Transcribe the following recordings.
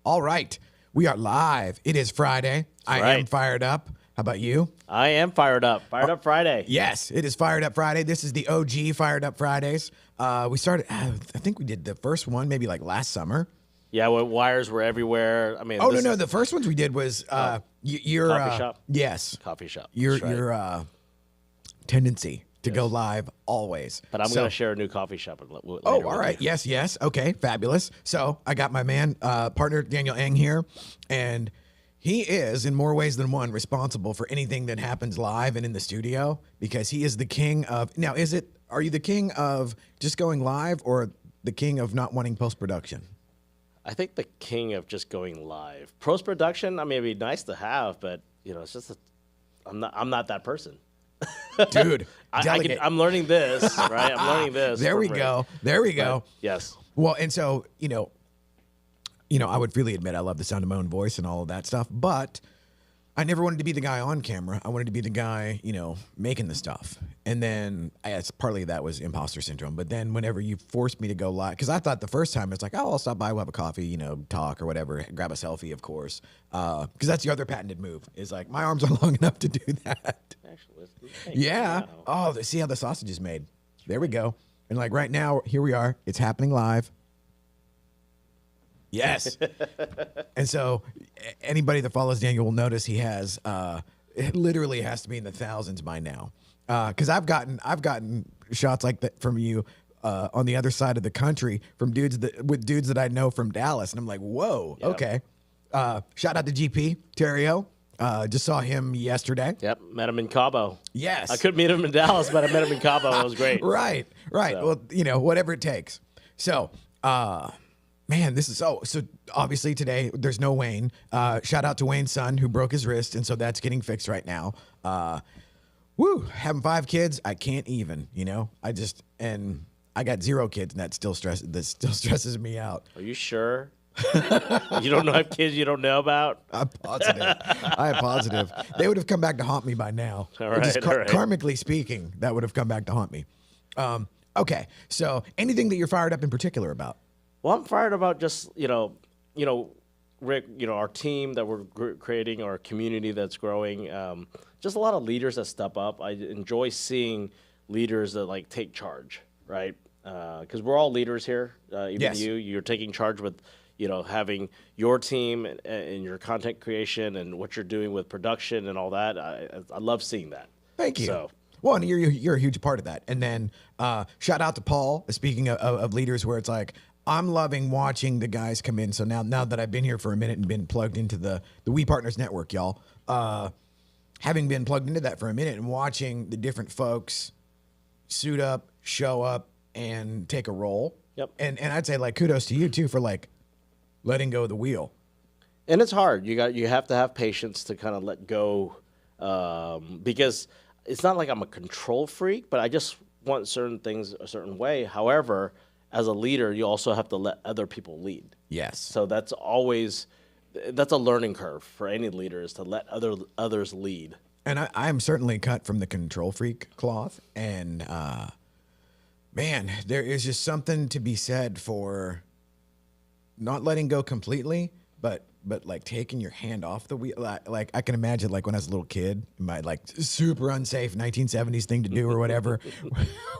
All right. We are live. It is Friday. I am right. fired up. How about you? I am fired up. Fired up Friday. Yes, it is Fired Up Friday. This is the OG Fired Up Fridays. We started, I think we did the first one maybe like last summer. Yeah, where wires were everywhere. I mean, Oh, no. The first ones we did was your Coffee shop? Yes. Coffee shop. Your That's right. your tendency to go live always. But I'm So- going to share a new coffee shop later. Oh, with all you. right. Yes. Okay, fabulous. So I got my partner Daniel Eng here, and he is, in more ways than one, responsible for anything that happens live and in the studio because he is the king of. Now, are you the king of just going live or the king of not wanting post-production? I think the king of just going live. Post production, I mean, it'd be nice to have, but it's just I'm not that person. Dude, delegate. I'm learning this, right? I'm learning this. There we go. There we go. Yes. Well, and so, I would freely admit I love the sound of my own voice and all of that stuff, but I never wanted to be the guy on camera. I wanted to be the guy, making the stuff. And then, partly that was imposter syndrome. But then whenever you forced me to go live, because I thought the first time it's like, oh, I'll stop by, we'll have a coffee, talk or whatever, grab a selfie, of course. Because that's the other patented move is like, my arms are long enough to do that. Actually, Yeah. Oh, see how the sausage is made. There we go. And like right now, here we are. It's happening live. Yes. And so anybody that follows Daniel will notice he has, it literally has to be in the thousands by now. Because I've gotten shots like that from you on the other side of the country from dudes that I know from Dallas. And I'm like, whoa, Yep. okay. Shout out to GP, Terrio. Just saw him yesterday. Yep. Met him in Cabo. Yes. I couldn't meet him in Dallas, but I met him in Cabo. It was great. Right. So. Well, whatever it takes. So, man, this is so obviously today there's no Wayne. Shout out to Wayne's son who broke his wrist, and so that's getting fixed right now. Having 5 kids, I can't even, and I got 0 kids, and that still stresses me out. Are you sure? You don't have kids you don't know about? I'm positive. They would have come back to haunt me by now. All right, Just all right. karmically speaking, that would have come back to haunt me. Okay, so anything that you're fired up in particular about? Well, I'm fired about just, Rick, our team that we're creating, our community that's growing, just a lot of leaders that step up. I enjoy seeing leaders that take charge, right? Because we're all leaders here. Even Yes. you're taking charge with, having your team and your content creation and what you're doing with production and all that. I love seeing that. Thank you. So, Well, and you're a huge part of that. And then shout out to Paul. Speaking of leaders, where it's like I'm loving watching the guys come in. So now that I've been here for a minute and been plugged into the We Partners Network, y'all, having been plugged into that for a minute and watching the different folks suit up, show up, and take a role. Yep. And I'd say kudos to you too for letting go of the wheel. and it's hard. You have to have patience to kind of let go, because it's not like I'm a control freak, but I just want certain things a certain way. However, as a leader, you also have to let other people lead. Yes. So that's a learning curve for any leader, is to let others lead. And I am certainly cut from the control freak cloth. And man, there is just something to be said for not letting go completely, but taking your hand off the wheel. Like I can imagine when I was a little kid, my super unsafe 1970s thing to do or whatever,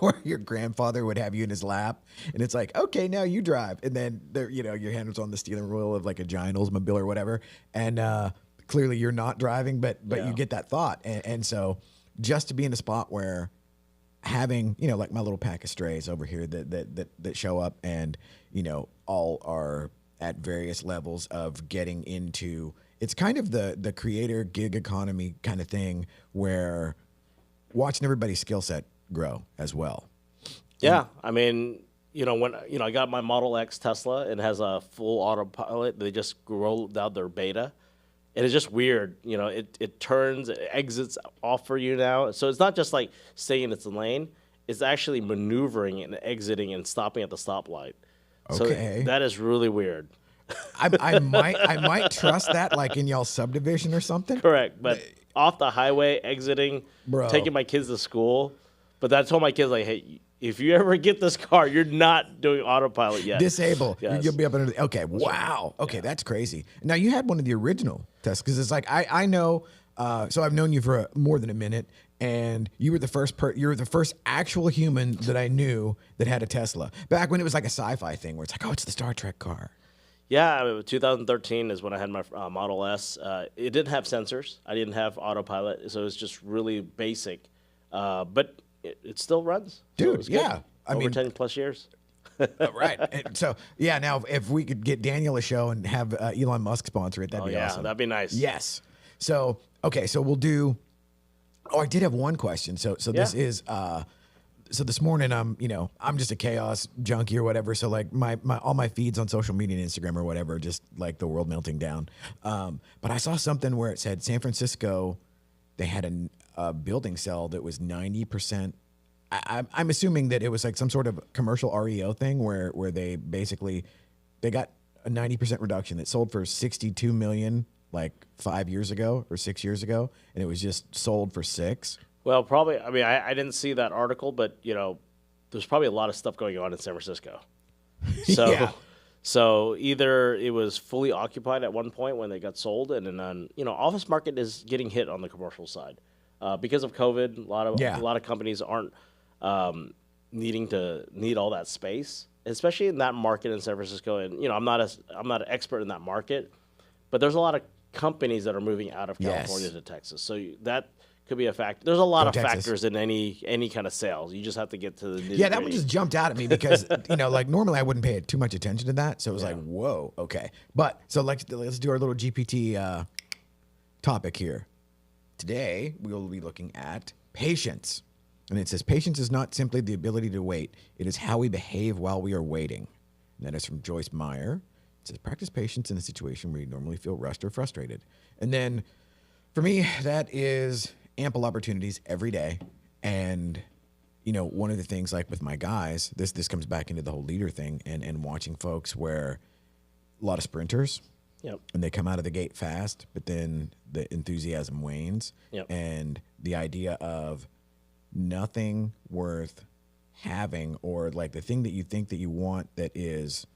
where your grandfather would have you in his lap, and it's like, okay, now you drive, and then your hand was on the steering wheel of a giant Oldsmobile or whatever, and clearly you're not driving, but Yeah. you get that thought, and so just to be in a spot where having my little pack of strays over here that show up, and all are at various levels of getting into, it's kind of the creator gig economy kind of thing, where watching everybody's skill set grow as well. Yeah, I mean, when I got my Model X Tesla, it has a full autopilot. They just rolled out their beta, and it's just weird. It turns, it exits off for you now. So it's not just staying in its lane; it's actually maneuvering and exiting and stopping at the stoplight. Okay. So that is really weird. I might trust that in y'all subdivision or something. Correct, but off the highway, exiting, Bro. taking my kids to school. But I told my kids, hey, if you ever get this car, you're not doing autopilot yet. Disable. Yes. You'll be up under the, okay. Wow. Okay. That's crazy. Now you had one of the original tests because it's like, I know, so I've known you for more than a minute and you were the first actual human that I knew that had a Tesla back when it was like a sci-fi thing where it's like, oh, it's the Star Trek car. Yeah, 2013 is when I had my Model S. It didn't have sensors. I didn't have autopilot, so it was just really basic. But it still runs. Dude, So it was good. yeah. I Over mean- 10 plus years. Right. And so, yeah, now if we could get Daniel a show and have Elon Musk sponsor it, that'd Oh, be yeah, awesome. that'd be nice. Yes. So, okay, so we'll do. Oh, I did have one question. So this Yeah. is. So this morning I'm just a chaos junkie or whatever. So like my all my feeds on social media and Instagram or whatever, just like the world melting down. But I saw something where it said San Francisco, they had a building cell that was 90%. I'm assuming that it was like some sort of commercial REO thing where they basically they got a 90% reduction that sold for 62 million like 5 years ago or 6 years ago, and it was just sold for 6. Well, probably. I mean, I didn't see that article, but there's probably a lot of stuff going on in San Francisco. So, Yeah. so either it was fully occupied at one point when they got sold, and then office market is getting hit on the commercial side because of COVID. A lot of companies aren't need all that space, especially in that market in San Francisco. And I'm not an expert in that market, but there's a lot of companies that are moving out of California to Texas. So that could be a factor. There's a lot of Texas. factors in any kind of sales. You just have to get to the nitty-gritty. Yeah, that one just jumped out at me because like normally I wouldn't pay too much attention to that. So it was like, whoa, okay. But so let's do our little GPT topic here. Today we will be looking at patience, and it says patience is not simply the ability to wait; it is how we behave while we are waiting. And that is from Joyce Meyer. It says practice patience in a situation where you normally feel rushed or frustrated. And then for me, that is ample opportunities every day. And, one of the things like with my guys, this comes back into the whole leader thing and watching folks where a lot of sprinters Yep. and they come out of the gate fast, but then the enthusiasm wanes. Yep. And the idea of nothing worth having or like the thing that you think that you want that is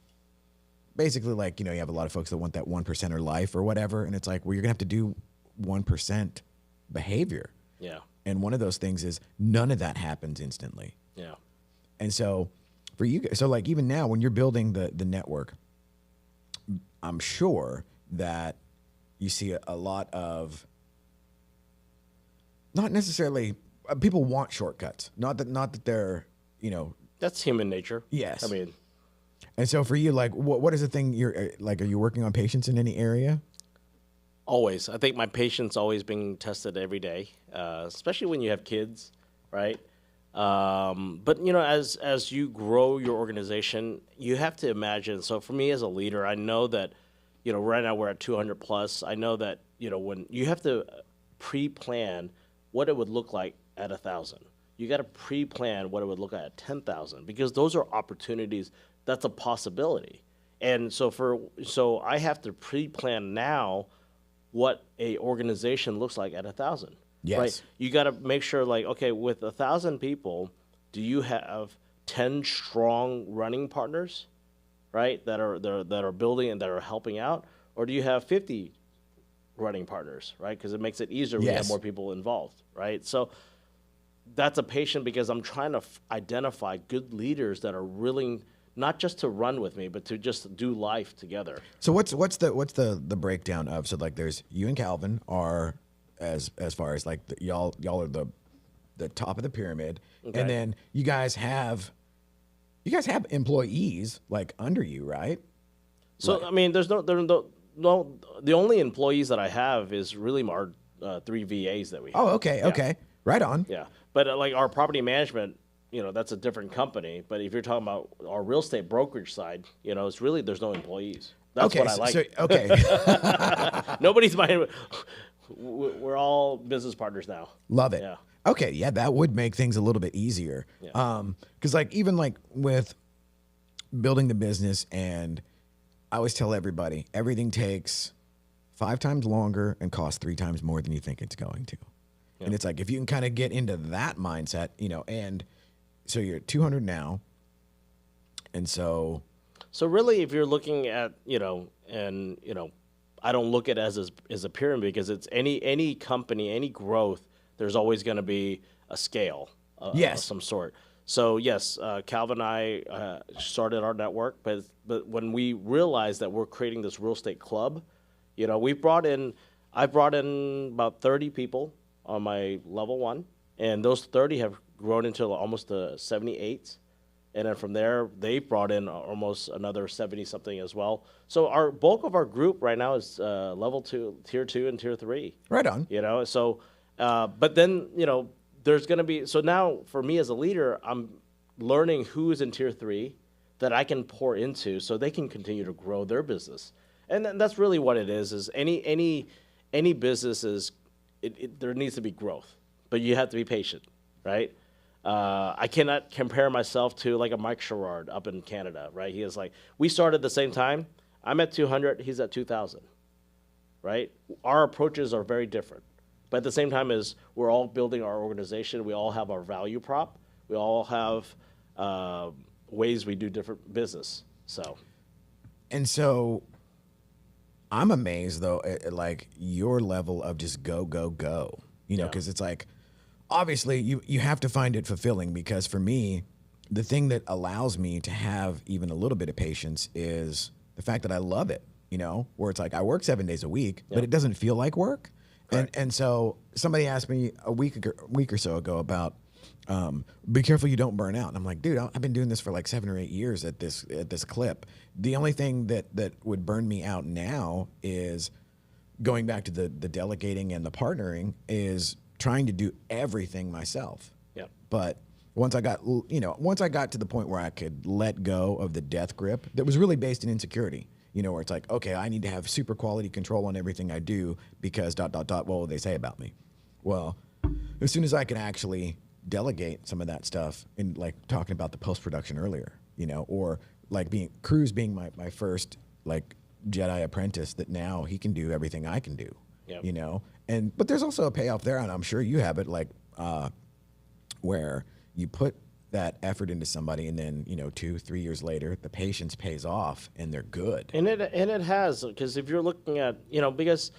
basically like, you have a lot of folks that want that 1%er life or whatever. And it's like, well, you're gonna have to do 1% behavior. Yeah. And one of those things is none of that happens instantly. Yeah. And so for you guys, so like even now when you're building the network, I'm sure that you see a lot of not necessarily people want shortcuts. Not that they're, That's human nature. Yes. I mean, and so for you, like what is the thing you're like, are you working on patience in any area? always. I think my patience always being tested every day, especially when you have kids, right? But as you grow your organization, you have to imagine. So for me as a leader, I know that, right now we're at 200 plus. I know that when you have to pre-plan what it would look like at 1,000, you got to pre-plan what it would look like at 10,000 because those are opportunities. That's a possibility, and so I have to pre-plan now what a organization looks like at 1,000. Yes. Right? You got to make sure, like, okay, with 1,000 people, do you have 10 strong running partners, right? That are building and that are helping out, or do you have 50 running partners, right? Because it makes it easier when you have Yes. more people involved, right? So that's a patient because I'm trying to identify good leaders that are willing not just to run with me, but to just do life together. So what's the breakdown of, so like there's you and Calvin are as far as like y'all are the top of the pyramid, Okay. and then you guys have employees like under you, right? So I mean, there's no the only employees that I have is really our 3 VAs that we have. Oh, okay, okay, right on. Yeah, but like our property management, that's a different company. But if you're talking about our real estate brokerage side, it's really there's no employees. That's Okay, what I like. so okay, Nobody's my. We're all business partners now. love it. Yeah. Okay, yeah, that would make things a little bit easier. Yeah. Because like even like with building the business, and I always tell everybody everything takes 5 times longer and costs 3 times more than you think it's going to. And it's like if you can kind of get into that mindset, and so you're at 200 now, and so So really, if you're looking at, I don't look at it as a pyramid, because it's any company, any growth, there's always going to be a scale Yes. of some sort. So yes, Calvin and I started our network, but when we realized that we're creating this real estate club, I brought in about 30 people on my level one, and those 30 have grown into almost 78. And then from there, they brought in almost another 70 something as well. So our bulk of our group right now is level two, tier 2, and tier 3. right on. So, but then, there's going to be, so now for me as a leader, I'm learning who is in tier 3 that I can pour into so they can continue to grow their business. And that's really what it is any business is, there needs to be growth, but you have to be patient, right? I cannot compare myself to like a Mike Sherrard up in Canada, right? He is like, we started at the same time. I'm at 200, he's at 2,000, right? Our approaches are very different. But at the same time as we're all building our organization, we all have our value prop. We all have ways we do different business. And so I'm amazed though at like your level of just go, because it's like, obviously you have to find it fulfilling, because for me, the thing that allows me to have even a little bit of patience is the fact that I love it, where it's like I work 7 days a week, but it doesn't feel like work. And so somebody asked me a week or so ago about, be careful you don't burn out. And I'm like, dude, I've been doing this for like 7 or 8 years at this clip. The only thing that would burn me out now is going back to the delegating and the partnering, is trying to do everything myself. Yeah. But once I got to the point where I could let go of the death grip that was really based in insecurity, where it's like, okay, I need to have super quality control on everything I do because ... what will they say about me? Well, as soon as I can actually delegate some of that stuff, and like talking about the post-production earlier, or like Cruz being my first like Jedi apprentice, that now he can do everything I can do. Yep. But there's also a payoff there, and I'm sure you have it, like where you put that effort into somebody, and then 2-3 years later, the patience pays off, and they're good. And it has, because if you're looking at, because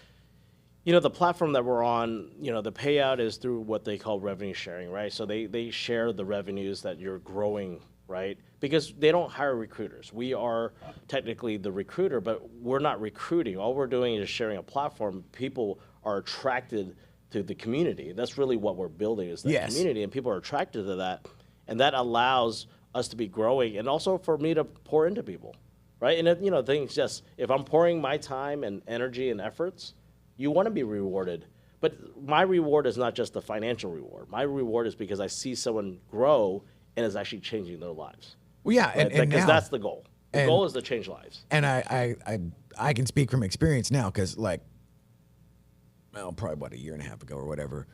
the platform that we're on, the payout is through what they call revenue sharing, right? So they share the revenues that you're growing, right? Because they don't hire recruiters. We are technically the recruiter, but we're not recruiting. All we're doing is sharing a platform. People are attracted to the community. That's really what we're building, is the community, and people are attracted to that. And that allows us to be growing, and also for me to pour into people, right? And things just, if I'm pouring my time and energy and efforts, you want to be rewarded. But my reward is not just the financial reward. My reward is because I see someone grow and is actually changing their lives. Well, yeah, right? and because now, that's the goal. The goal is to change lives. And I can speak from experience now, because like, probably about a year and a half ago or whatever,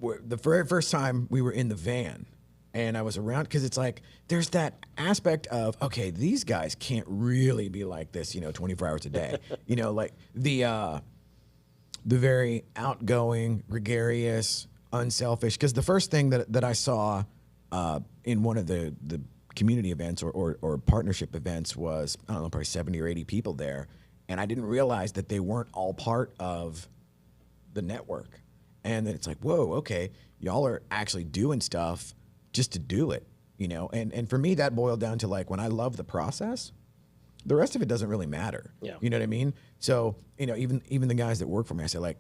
the very first time we were in the van, and I was around, because it's like there's that aspect of, okay, these guys can't really be like this, 24 hours a day, like the very outgoing, gregarious, unselfish. Because the first thing that I saw in one of the community events or partnership events was, I don't know, probably 70 or 80 people there, and I didn't realize that they weren't all part of the network. And then it's like, whoa, okay, y'all are actually doing stuff just to do it, and for me, that boiled down to like, when I love the process, the rest of it doesn't really matter. Yeah. You know what I mean? So, even the guys that work for me, I say, like,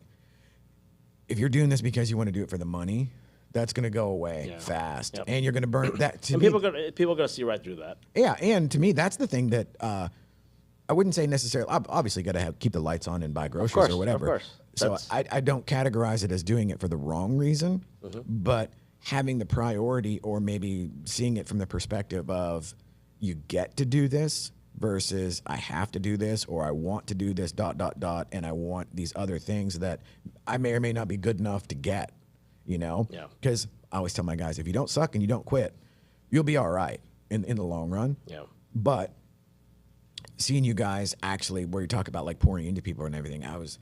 if you're doing this because you want to do it for the money, that's going to go away fast. Yep. And you're going to burn that. To And me, people are going to see right through that. yeah, and to me, that's the thing that I wouldn't say necessarily. Obviously, got to keep the lights on and buy groceries or whatever. Of course. So I don't categorize it as doing it for the wrong reason, but having the priority, or maybe seeing it from the perspective of, you get to do this versus I have to do this, or I want to do this ... and I want these other things that I may or may not be good enough to get. Yeah. Because I always tell my guys, if you don't suck and you don't quit, you'll be all right in the long run. Yeah. But seeing you guys actually, where you talk about like pouring into people and everything, I was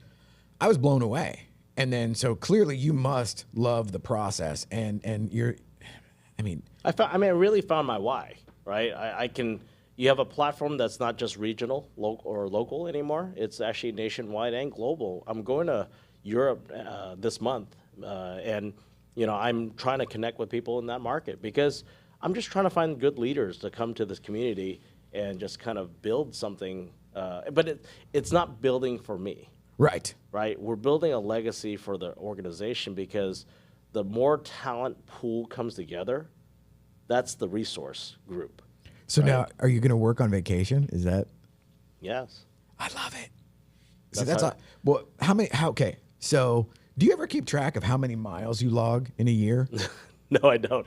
blown away. And then, so clearly you must love the process, and I mean, I really found my why, right? You have a platform that's not just regional or local anymore. It's actually nationwide and global. I'm going to Europe this month, and I'm trying to connect with people in that market because I'm just trying to find good leaders to come to this community and just kind of build something. But it's not building for me, right. right? We're building a legacy for the organization because the more talent pool comes together, that's the resource group. So right? now, are you going to work on vacation? Is that? Yes. I love it. So That's that's how- a, well. How many? How okay? So do you ever keep track of how many miles you log in a year? No, I don't.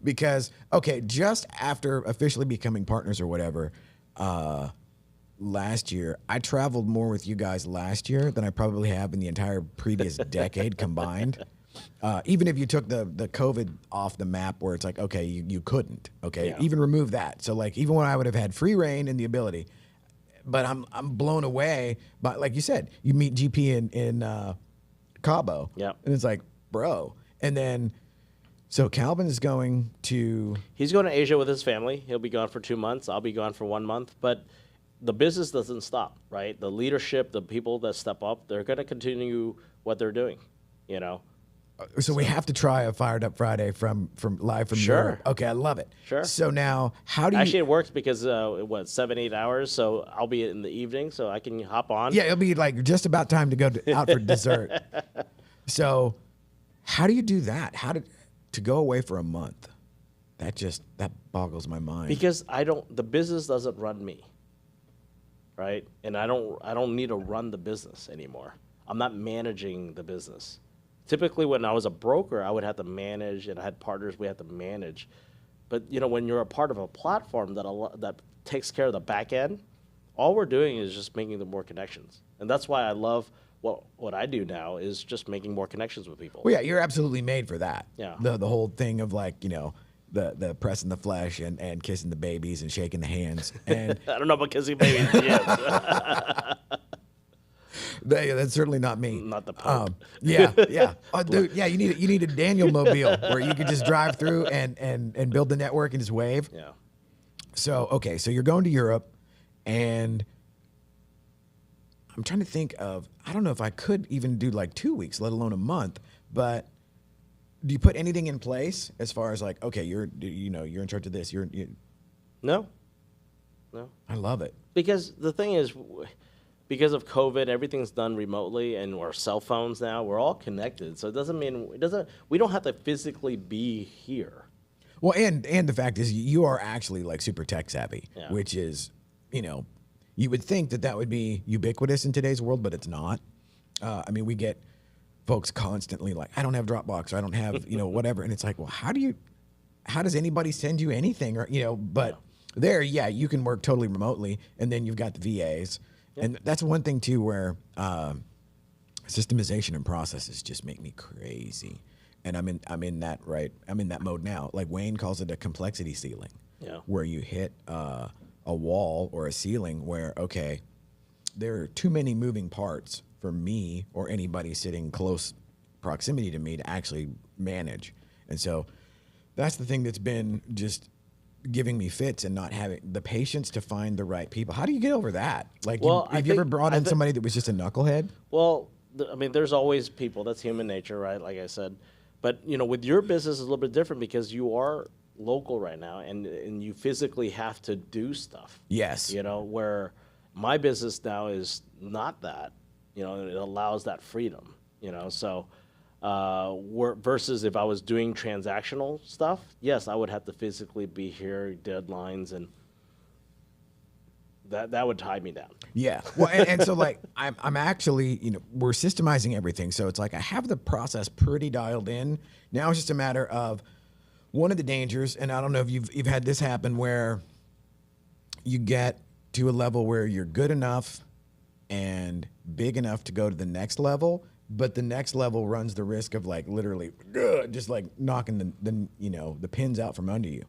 Because okay, just after officially becoming partners or whatever, last year I traveled more with you guys last year than I probably have in the entire previous decade combined. Even if you took the COVID off the map, where it's like, okay, you couldn't, okay, Yeah. even remove that. So like, even when I would have had free reign and the ability, but I'm blown away by, like you said, you meet GP in Cabo, Yep. and it's like, bro, and then so Calvin is going to. He's going to Asia with his family. He'll be gone for 2 months. I'll be gone for 1 month. But the business doesn't stop, right? The leadership, the people that step up, they're going to continue what they're doing, So we have to try a Fired Up Friday from live from Sure. Europe. Okay, I love it. Sure. So now, how do you? Actually, it works because, 7-8 hours. So I'll be in the evening, so I can hop on. Yeah, it'll be like just about time to go out for dessert. So, how do you do that? To go away for a month? That boggles my mind. Because the business doesn't run me, right? And I don't need to run the business anymore. I'm not managing the business. Typically, when I was a broker, I would have to manage, and I had partners we had to manage. But when you're a part of a platform that takes care of the back end, all we're doing is just making the more connections, and that's why I love what I do now is just making more connections with people. Well, yeah, you're absolutely made for that. Yeah. The whole thing of like the pressing the flesh and kissing the babies and shaking the hands and I don't know about kissing babies. Yes. that's certainly not me. Not the Pope. Yeah. Oh, dude, yeah. You need a Daniel mobile where you could just drive through and build the network and just wave. Yeah. So okay, so you're going to Europe, and I'm trying to think of. I don't know if I could even do like 2 weeks, let alone a month. But do you put anything in place as far as like, okay, you're in charge of this. No. I love it. Because the thing is, because of COVID, everything's done remotely, and our cell phones now, we're all connected. So we don't have to physically be here. Well, and the fact is, you are actually like super tech savvy, Yeah. which is, you would think that would be ubiquitous in today's world, but it's not. I mean, we get folks constantly like, I don't have Dropbox, or I don't have, whatever, and it's like, well, how does anybody send you anything, or but there, yeah, you can work totally remotely, and then you've got the VAs, and that's one thing too where systemization and processes just make me crazy. And I'm in that mode now. Like Wayne calls it a complexity ceiling, where you hit a wall or a ceiling where, okay, there are too many moving parts for me or anybody sitting close proximity to me to actually manage. And so that's the thing that's been just giving me fits and not having the patience to find the right people. How do you get over that? Like, have you ever brought in somebody that was just a knucklehead? Well, there's always people. That's human nature, right? Like I said. But, with your business is a little bit different because you are local right now and you physically have to do stuff. Yes. Where my business now is not that. It allows that freedom, So versus if I was doing transactional stuff, yes, I would have to physically be here, deadlines, and that would tie me down. Yeah. Well, and so like I'm actually, we're systemizing everything. So it's like I have the process pretty dialed in. Now it's just a matter of one of the dangers, and I don't know if you've had this happen where you get to a level where you're good enough and big enough to go to the next level, but the next level runs the risk of like literally just like knocking the pins out from under you.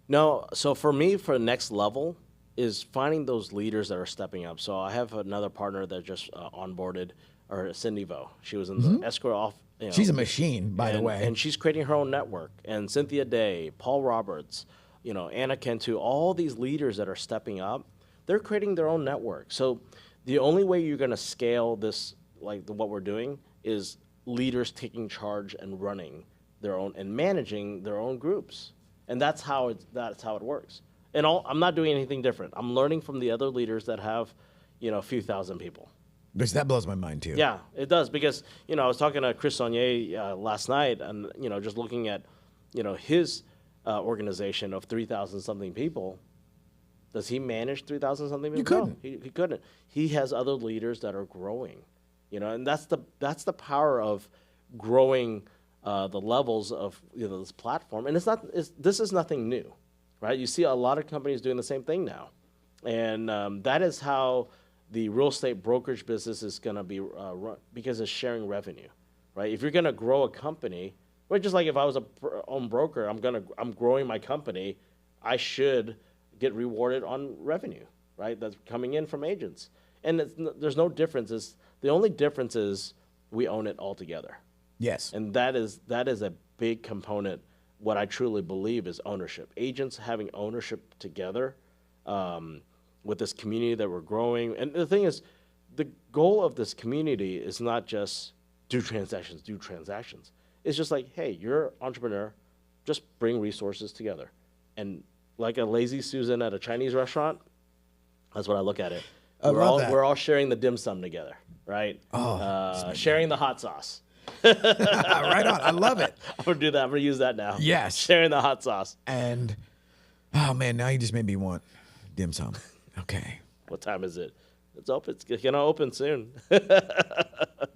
No, so for me, for the next level is finding those leaders that are stepping up. So I have another partner that just onboarded, or Cindy Vo. She was in the escrow You know, She's a machine, by the and, way. and she's creating her own network. And Cynthia Day, Paul Roberts, Anna Cantu, all these leaders that are stepping up, they're creating their own network. So the only way you're going to scale this, like what we're doing, is leaders taking charge and running their own and managing their own groups. And that's how it works. And I'm not doing anything different. I'm learning from the other leaders that have, a few thousand people. That blows my mind too. Yeah, it does, because I was talking to Chris Saunier last night, and just looking at his organization of 3,000 something people. Does he manage 3,000 something people? You couldn't. No, he couldn't. He has other leaders that are growing, and that's the power of growing the levels of this platform. And this is nothing new, right? You see a lot of companies doing the same thing now, and that is how the real estate brokerage business is going to be run, because it's sharing revenue, right? If you're going to grow a company, right, just like if I was a own broker, I'm growing my company, I should get rewarded on revenue, right? That's coming in from agents, and there's no difference. The only difference is we own it all together. Yes. And that is a big component. What I truly believe is ownership. Agents having ownership together. With this community that we're growing. And the thing is, the goal of this community is not just do transactions. It's just like, hey, you're an entrepreneur, just bring resources together. And like a lazy Susan at a Chinese restaurant, that's what I look at it. We're all sharing the dim sum together, right? Sharing the hot sauce. Right on. I love it. I'm going to do that. I'm going to use that now. Yes. Sharing the hot sauce. And, oh man, now you just made me want dim sum. Okay. What time is it? It's open. It's going to open soon.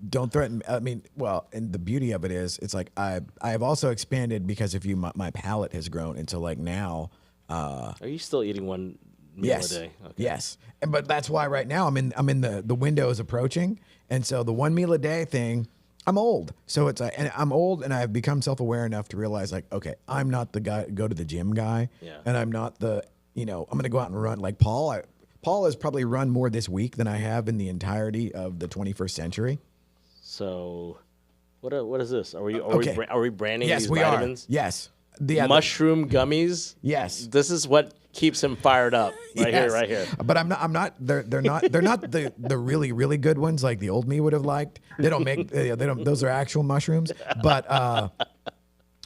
Don't threaten. I mean, well, and the beauty of it is, it's like I have also expanded because of you. My palate has grown, and so like now. Are you still eating one meal Yes. a day? Okay. Yes. But that's why right now I'm in the window is approaching, and so the one meal a day thing. I'm old, so it's and I'm old, and I've become self-aware enough to realize like, okay, I'm not the guy go to the gym guy, and I'm not the I'm going to go out and run like Paul. Paul has probably run more this week than I have in the entirety of the 21st century. So, what is this? Are we branding Yes, these we vitamins? are. Yes. Mushroom gummies. Yes. This is what keeps him fired up. Yes. Right here. But I'm not. They're not the really really good ones like the old me would have liked. They don't make. They don't. Those are actual mushrooms. But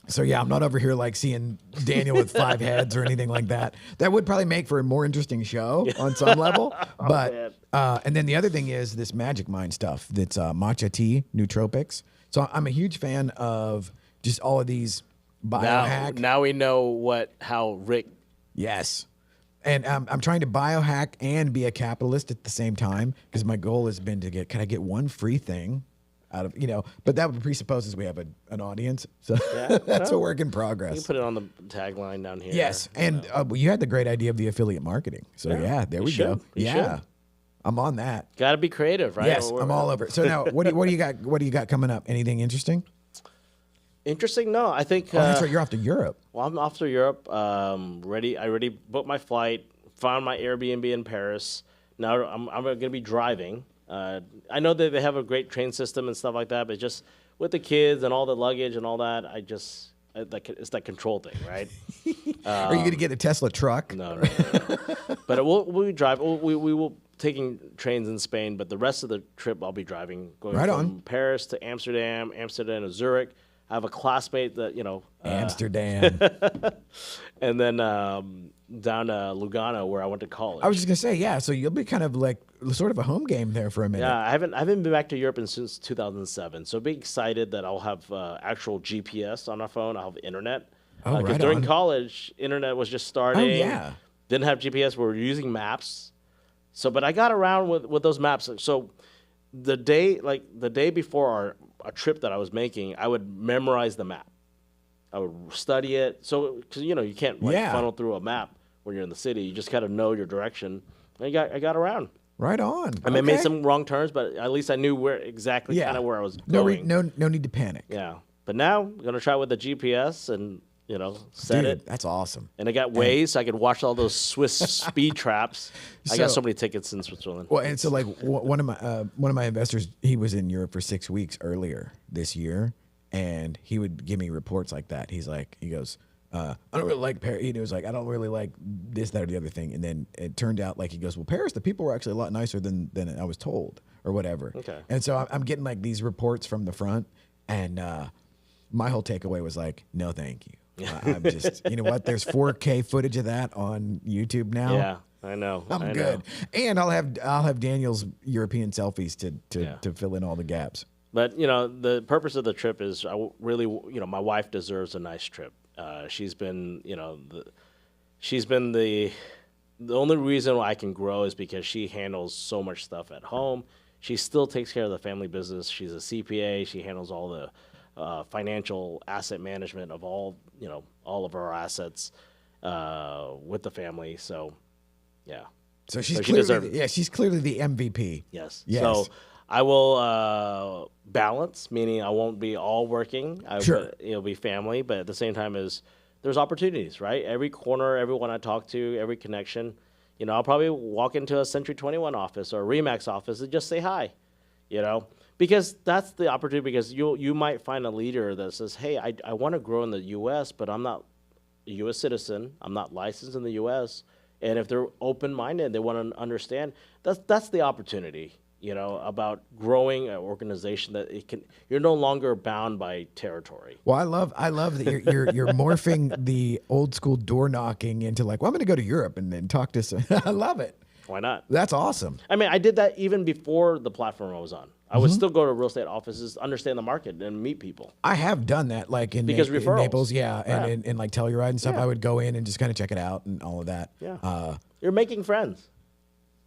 so yeah, I'm not over here like seeing Daniel with 5 heads or anything like that. That would probably make for a more interesting show on some level. But and then the other thing is this Magic Mind stuff. That's matcha tea, nootropics. So I'm a huge fan of just all of these biohack. Now we know how Rick. Yes. And I'm trying to biohack and be a capitalist at the same time because my goal has been can I get one free thing out of, but that presupposes we have an audience. So that's a work in progress. You can put it on the tagline down here. Yes. And you had the great idea of the affiliate marketing. So yeah, there we go. Yeah. I'm on that. Got to be creative, right? Yes, I'm all over it. So now what do you got? What do you got coming up? Anything interesting? Interesting? No, I think. That's right. You're off to Europe. Well, I'm off to Europe. Ready? I already booked my flight. Found my Airbnb in Paris. Now I'm going to be driving. I know that they have a great train system and stuff like that, but just with the kids and all the luggage and all that, it's that control thing, right? Are you going to get a Tesla truck? No. But we'll drive. We will taking trains in Spain, but the rest of the trip I'll be driving, going from Paris to Amsterdam to Zurich. I have a classmate that Amsterdam, and then down to Lugano where I went to college. I was just gonna say, yeah. So you'll be kind of like sort of a home game there for a minute. Yeah, I haven't been back to Europe since 2007. So be excited that I'll have actual GPS on our phone. I'll have internet. Because during college, internet was just starting. Oh yeah. Didn't have GPS. We were using maps. So, but I got around with those maps. So the day before a trip that I was making, I would memorize the map. I would study it. So, because you can't funnel through a map when you're in the city. You just gotta know your direction. And I got around. Right on. I made some wrong turns, but at least I knew where kind of where I was going. No need to panic. Yeah. But now I'm gonna try with the GPS and set it. That's awesome. And I got Waze, so I could watch all those Swiss speed traps. I got so many tickets in Switzerland. Well, and so like one of my investors, he was in Europe for 6 weeks earlier this year, and he would give me reports like that. He goes, I don't really like Paris. He was like, I don't really like this, that, or the other thing. And then it turned out like he goes, well, Paris, the people were actually a lot nicer than I was told, or whatever. Okay. And so I'm getting like these reports from the front, and my whole takeaway was like, no, thank you. I'm just, you know what? There's 4K footage of that on YouTube now. Yeah, I know. I'm I good, know. and I'll have Daniel's European selfies to fill in all the gaps. But the purpose of the trip is really, my wife deserves a nice trip. She's been, the only reason I can grow is because she handles so much stuff at home. She still takes care of the family business. She's a CPA. She handles all the financial asset management of all of our assets with the family. So, yeah. So she's she deserves it. she's clearly the MVP. Yes. Yes. So I will balance, meaning I won't be all working. Sure. It'll be family, but at the same time there's opportunities, right? Every corner, everyone I talk to, every connection, I'll probably walk into a Century 21 office or a Remax office and just say hi, because that's the opportunity. Because you might find a leader that says, hey, I want to grow in the U.S., but I'm not a U.S. citizen. I'm not licensed in the U.S. And if they're open-minded, they want to understand, that's the opportunity, about growing an organization that you're no longer bound by territory. Well, I love that you're morphing the old school door knocking into like, well, I'm going to go to Europe and then talk to some. I love it. Why not? That's awesome. I mean, I did that even before the platform I was on. I would still go to real estate offices, understand the market, and meet people. I have done that, like in referrals. Naples, yeah, and in like Telluride and stuff. Yeah. I would go in and just kind of check it out and all of that. Yeah, you're making friends.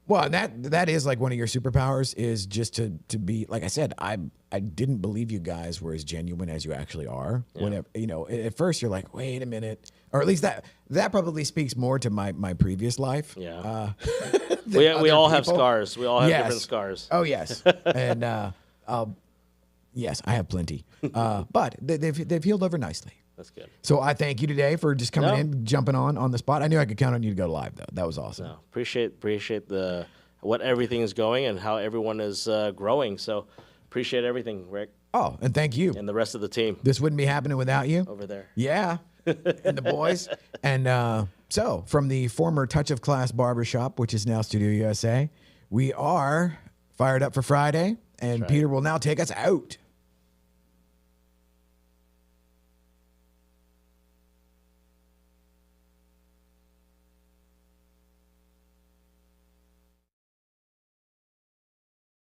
Well, that is like one of your superpowers, is just to be, like I said, I didn't believe you guys were as genuine as you actually are. Yeah. Whenever, at first you're like, wait a minute, or at least that probably speaks more to my previous life. Yeah. We all have scars. We all have different scars. Oh yes, and yes, I have plenty. But they've healed over nicely. That's good. So I thank you today for just coming in, jumping on the spot. I knew I could count on you to go live, though. That was awesome. No, appreciate what everything is going and how everyone is growing. So appreciate everything, Rick. Oh, and thank you. And the rest of the team. This wouldn't be happening without you. Over there. Yeah. And the boys. And so from the former Touch of Class Barbershop, which is now Studio USA, we are fired up for Friday. And Peter will now take us out.